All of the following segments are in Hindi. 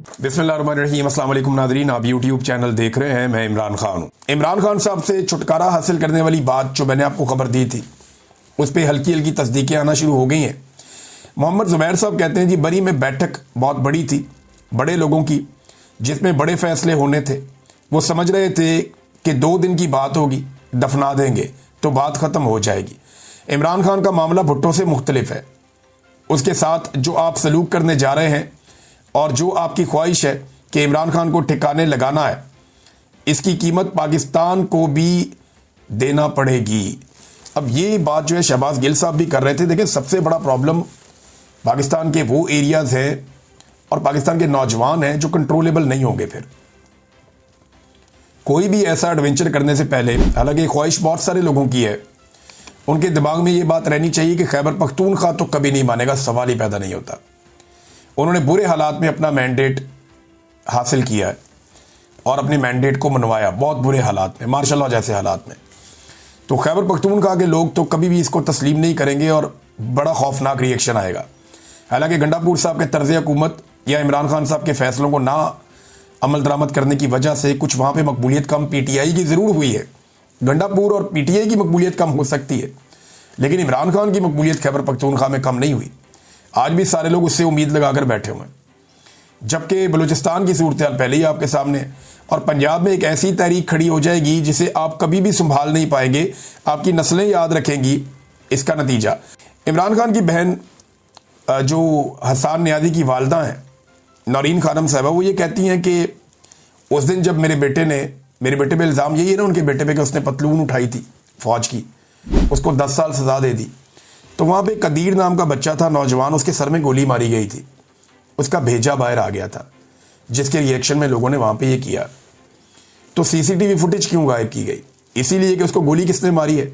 बिस्मिल्लाहिर्रहमानिर्रहीम। अस्सलाम वालेकुम नाज़रीन, आप यूट्यूब चैनल देख रहे हैं। मैं इमरान खान हूँ। इमरान खान साहब से छुटकारा हासिल करने वाली बात जो मैंने आपको खबर दी थी उस पर हल्की हल्की तस्दीकें आना शुरू हो गई हैं। मोहम्मद ज़ुबैर साहब कहते हैं जी बरी में बैठक बहुत बड़ी थी, बड़े लोगों की, जिसमें बड़े फैसले होने थे। वो समझ रहे थे कि 2 दिन की बात होगी, दफना देंगे तो बात ख़त्म हो जाएगी। इमरान खान का मामला भुट्टो से मुख्तलिफ है। उसके साथ जो आप सलूक करने जा रहे हैं और जो आपकी ख्वाहिश है कि इमरान खान को ठिकाने लगाना है, इसकी कीमत पाकिस्तान को भी देना पड़ेगी। अब ये बात जो है शहबाज गिल साहब भी कर रहे थे। देखिए, सबसे बड़ा प्रॉब्लम पाकिस्तान के वो एरियाज़ हैं और पाकिस्तान के नौजवान हैं जो कंट्रोलेबल नहीं होंगे। फिर कोई भी ऐसा एडवेंचर करने से पहले, हालांकि ख्वाहिश बहुत सारे लोगों की है, उनके दिमाग में ये बात रहनी चाहिए कि खैबर पख्तूनख्वा तो कभी नहीं मानेगा, सवाल ही पैदा नहीं होता। उन्होंने बुरे हालात में अपना मैंडेट हासिल किया है और अपने मैंडेट को मनवाया, बहुत बुरे हालात में, मार्शल लॉ जैसे हालात में। तो खैबर पख्तूनख्वा के लोग तो कभी भी इसको तस्लीम नहीं करेंगे और बड़ा खौफनाक रिएक्शन आएगा। हालांकि गंडापुर साहब के तर्ज हुकूमत या इमरान खान साहब के फैसलों को ना अमल दरामद करने की वजह से कुछ वहाँ पर मकबूलियत कम PTI की ज़रूर हुई है। गंडापुर और PTI की मकबूलियत कम हो सकती है, लेकिन इमरान खान की मकबूलियत खैबर पख्तूनख्वा में कम नहीं हुई। आज भी सारे लोग उससे उम्मीद लगाकर बैठे हुए हैं, जबकि बलूचिस्तान की सूरत हाल पहले ही आपके सामने है और पंजाब में एक ऐसी तहरीक खड़ी हो जाएगी जिसे आप कभी भी संभाल नहीं पाएंगे, आपकी नस्लें याद रखेंगी। इसका नतीजा इमरान खान की बहन जो हसन नियाज़ी की वालदा हैं, नौरीन खानम साहबा, वो ये कहती हैं कि उस दिन जब मेरे बेटे पे इल्ज़ाम यही है ना उनके बेटे पे कि उसने पतलून उठाई थी फ़ौज की, उसको 10 साल सज़ा दे दी। तो वहाँ पे कदीर नाम का बच्चा था, नौजवान, उसके सर में गोली मारी गई थी, उसका भेजा बाहर आ गया था, जिसके रिएक्शन में लोगों ने वहाँ पे ये किया। तो CCTV फुटेज क्यों गायब की गई? इसीलिए कि उसको गोली किसने मारी है।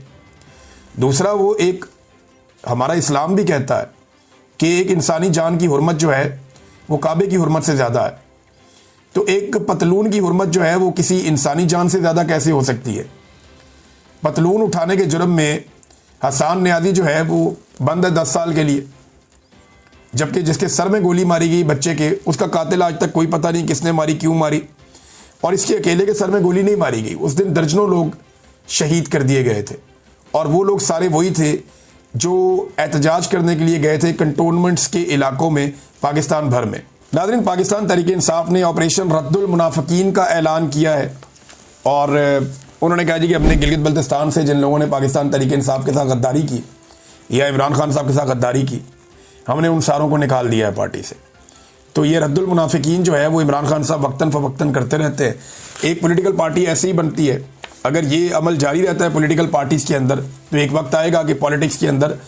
दूसरा, वो एक हमारा इस्लाम भी कहता है कि एक इंसानी जान की हुर्मत जो है वो काबे की हुर्मत से ज़्यादा है। तो एक पतलून की हुर्मत जो है वो किसी इंसानी जान से ज़्यादा कैसे हो सकती है? पतलून उठाने के जुर्म में हसन नियाज़ी जो है वो बंद है 10 साल के लिए, जबकि जिसके सर में गोली मारी गई बच्चे के, उसका कातिल आज तक कोई पता नहीं किसने मारी, क्यों मारी, और इसके अकेले के सर में गोली नहीं मारी गई। उस दिन दर्जनों लोग शहीद कर दिए गए थे और वो लोग सारे वही थे जो एहतजाज करने के लिए गए थे कंटोनमेंट्स के इलाकों में पाकिस्तान भर में। नाज़रीन, पाकिस्तान तहरीक इंसाफ ने ऑपरेशन रद्दुल मुनाफिकीन का ऐलान किया है और उन्होंने कहा जी कि अपने गिलगित बल्तिस्तान से जिन लोगों ने पाकिस्तान तहरीक इंसाफ के साथ गद्दारी की या इमरान खान साहब के साथ गद्दारी की, हमने उन सारों को निकाल दिया है पार्टी से। तो ये रद्दुल मुनाफिकीन जो है वो इमरान खान साहब वक्तन फ़वक्तन करते रहते हैं। एक पॉलिटिकल पार्टी ऐसे ही बनती है, अगर ये अमल जारी रहता है पॉलिटिकल पार्टीज़ के अंदर तो एक वक्त आएगा कि पॉलिटिक्स के अंदर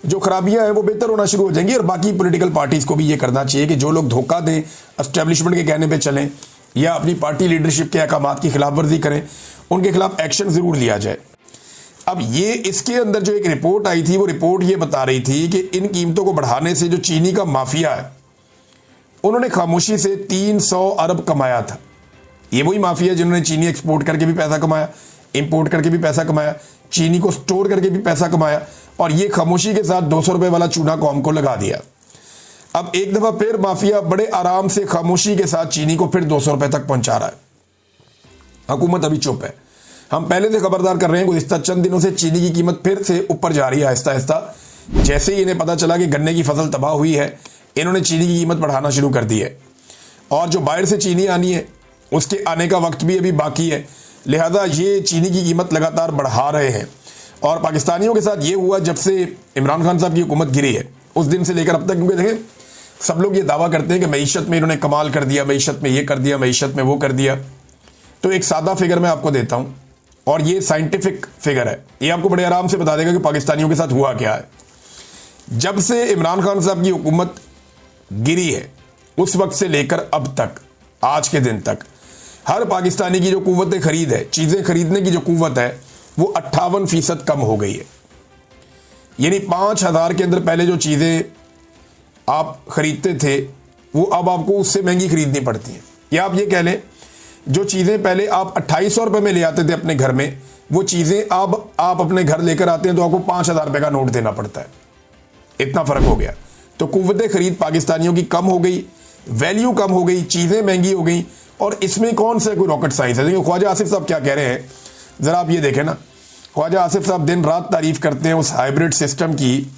जो खराबियाँ हैं वो बेहतर होना शुरू हो जाएंगी। और बाकी पॉलिटिकल पार्टीज़ को भी ये करना चाहिए कि जो लोग धोखा दें, एस्टेब्लिशमेंट के कहने पर चलें या अपनी पार्टी लीडरशिप के अहकामात की खिलाफ वर्जी करें, उनके खिलाफ एक्शन ज़रूर लिया जाए। अब ये इसके अंदर जो एक रिपोर्ट आई थी, वो रिपोर्ट ये बता रही थी कि इन कीमतों को बढ़ाने से जो चीनी का माफिया है उन्होंने खामोशी से 300 अरब कमाया था। ये वही माफिया जिन्होंने चीनी एक्सपोर्ट करके भी पैसा कमाया, इंपोर्ट करके भी पैसा कमाया, चीनी को स्टोर करके भी पैसा कमाया, और ये खामोशी के साथ 200 रुपये वाला चूना कौम को लगा दिया। अब एक दफ़ा फिर माफिया बड़े आराम से खामोशी के साथ चीनी को फिर 200 रुपये तक पहुंचा रहा है। हुकूमत अभी चुप है। हम पहले से खबरदार कर रहे हैं, गुज़िश्ता चंद दिनों से चीनी की कीमत फिर से ऊपर जा रही है आहिस्ता आहिस्ता। जैसे ही इन्हें पता चला कि गन्ने की फसल तबाह हुई है, इन्होंने चीनी की कीमत बढ़ाना शुरू कर दी है। और जो बाहर से चीनी आनी है उसके आने का वक्त भी अभी बाकी है, लिहाजा ये चीनी की कीमत लगातार बढ़ा रहे हैं। और पाकिस्तानियों के साथ ये हुआ जब से इमरान खान साहब की हुकूमत गिरी है, उस दिन से लेकर अब तक, क्योंकि देखें सब लोग ये दावा करते हैं कि मईशत में इन्होंने कमाल कर दिया, मईशत में ये कर दिया, मईशत में वो कर दिया। तो एक सादा फिगर मैं आपको देता हूं और ये साइंटिफिक फिगर है, ये आपको बड़े आराम से बता देगा कि पाकिस्तानियों के साथ हुआ क्या है। जब से इमरान खान साहब की हुकूमत गिरी है उस वक्त से लेकर अब तक, आज के दिन तक, हर पाकिस्तानी की जो कुव्वत खरीद है, चीज़ें खरीदने की जो कुव्वत है, वो 58% कम हो गई है। यानी 5,000 के अंदर पहले जो चीज़ें आप खरीदते थे वो अब आपको उससे महंगी खरीदनी पड़ती हैं। या आप ये कह लें, जो चीज़ें पहले आप 2800 रुपये में ले आते थे अपने घर में, वो चीज़ें अब आप अपने घर लेकर आते हैं तो आपको 5,000 रुपये का नोट देना पड़ता है। इतना फ़र्क हो गया। तो कुव्वत खरीद पाकिस्तानियों की कम हो गई, वैल्यू कम हो गई, चीज़ें महंगी हो गई, और इसमें कौन सा कोई रॉकेट साइंस है। देखिए ख्वाजा आसिफ साहब क्या कह रहे हैं, ज़रा आप ये देखें ना। ख्वाजा आसिफ साहब दिन रात तारीफ करते हैं उस हाइब्रिड सिस्टम की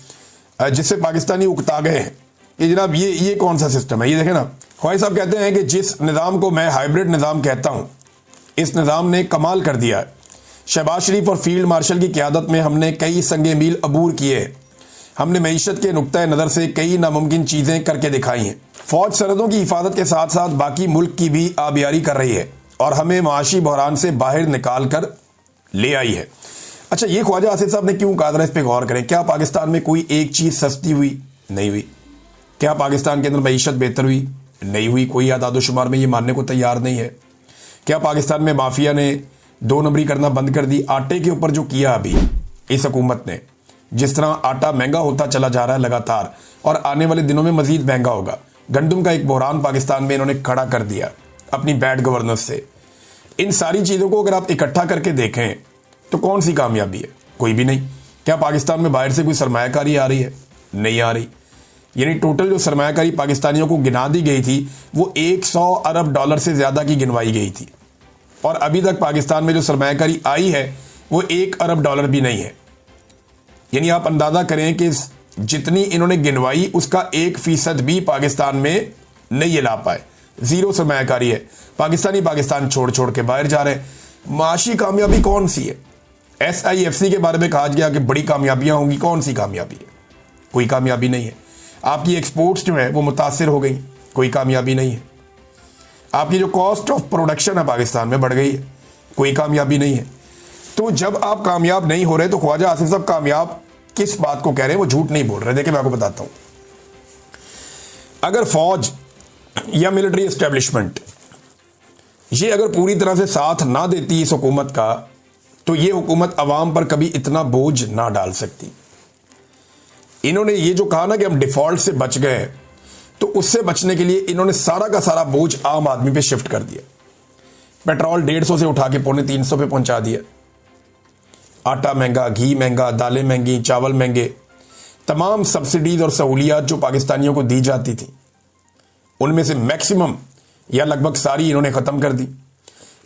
जिससे पाकिस्तानी उकता गए हैं कि जनाब ये कौन सा सिस्टम है। ये देखें ना, ख्वाजा साहब कहते हैं कि जिस निज़ाम को मैं हाइब्रिड निज़ाम कहता हूँ, इस निज़ाम ने कमाल कर दिया है। शहबाज शरीफ और फील्ड मार्शल की क़यादत में हमने कई संगे मील अबूर किए हैं। हमने मईशत के नुक्ता नज़र से कई नामुमकिन चीज़ें करके दिखाई हैं। फ़ौज सरहदों की हिफाजत के साथ साथ बाकी मुल्क की भी आबियारी कर रही है और हमें माशी बहरान से बाहर निकाल कर ले आई है। अच्छा, ये ख्वाजा आसिफ साहब ने क्यों कहा, जरा इस पर गौर करें। क्या पाकिस्तान में कोई एक चीज़ सस्ती हुई? नहीं हुई। क्या पाकिस्तान के अंदर मईशत बेहतर हुई? नहीं हुई। कोई आदादोशुमार में ये मानने को तैयार नहीं है। क्या पाकिस्तान में माफिया ने 2 नंबरी करना बंद कर दी? आटे के ऊपर जो किया अभी इस हुकूमत ने, जिस तरह आटा महंगा होता चला जा रहा है लगातार, और आने वाले दिनों में मजीद महंगा होगा। गंदम का एक बहरान पाकिस्तान में इन्होंने खड़ा कर दिया अपनी बैड गवर्नेंस से। इन सारी चीज़ों को अगर आप इकट्ठा करके देखें तो कौन सी कामयाबी है? कोई भी नहीं। क्या पाकिस्तान में बाहर से कोई सरमायाकारी आ रही है? नहीं आ रही। यानी टोटल जो सरमायाकारी पाकिस्तानियों को गिना दी गई थी वो 100 अरब डॉलर से ज़्यादा की गिनवाई गई थी, और अभी तक पाकिस्तान में जो सरमायाकारी आई है वो 1 अरब डॉलर भी नहीं है। यानी आप अंदाज़ा करें कि जितनी इन्होंने गिनवाई उसका 1% भी पाकिस्तान में नहीं ला पाए। ज़ीरो सरमायाकारी है। पाकिस्तान छोड़ के बाहर जा रहे हैं। माशी कामयाबी कौन सी है? SIFC के बारे में कहा गया कि बड़ी कामयाबियां होंगी। कौन सी कामयाबी है? कोई कामयाबी नहीं है। आपकी एक्सपोर्ट्स जो है वो मुतासिर हो गई, कोई कामयाबी नहीं है। आपकी जो कॉस्ट ऑफ प्रोडक्शन है पाकिस्तान में बढ़ गई है, कोई कामयाबी नहीं है। तो जब आप कामयाब नहीं हो रहे तो ख्वाजा आसिफ साहब कामयाब किस बात को कह रहे हैं? वो झूठ नहीं बोल रहे। देखिए मैं आपको बताता हूं, अगर फौज या मिलिट्री एस्टेब्लिशमेंट ये अगर पूरी तरह से साथ ना देती इस हुकूमत का, तो ये हुकूमत अवाम पर कभी इतना बोझ ना डाल सकती। इन्होंने ये जो कहा ना कि हम डिफॉल्ट से बच गए, तो उससे बचने के लिए इन्होंने सारा का सारा बोझ आम आदमी पे शिफ्ट कर दिया। पेट्रोल 150 से उठा के 350 पे पहुंचा दिया। आटा महंगा, घी महंगा, दालें महंगी, चावल महंगे। तमाम सब्सिडीज और सहूलियात जो पाकिस्तानियों को दी जाती थी उनमें से मैक्सिमम या लगभग सारी इन्होंने ख़त्म कर दी।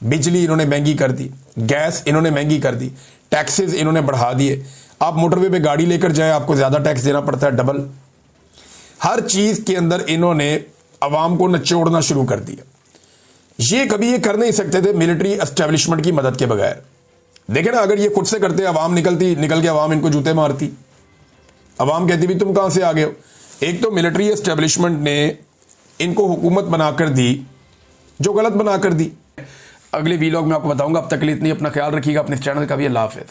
बिजली इन्होंने महंगी कर दी, गैस इन्होंने महंगी कर दी, टैक्सेस इन्होंने बढ़ा दिए। आप मोटरवे पे गाड़ी लेकर जाए आपको ज़्यादा टैक्स देना पड़ता है, डबल। हर चीज़ के अंदर इन्होंने अवाम को नचोड़ना शुरू कर दिया। ये कभी ये कर नहीं सकते थे मिलिट्री एस्टेब्लिशमेंट की मदद के बगैर। देखे ना, अगर ये खुद से करते अवाम निकल के अवाम इनको जूते मारती। अवाम कहती भी तुम कहां से आ गए हो। एक तो मिलिट्री एस्टेब्लिशमेंट ने इनको हुकूमत बनाकर दी जो गलत बनाकर दी। अगले वीलॉग में आपको बताऊंगा। अब तक के लिए इतनी, अपना ख्याल रखिएगा, अपने चैनल का भी। अल्लाह हाफ़िज़।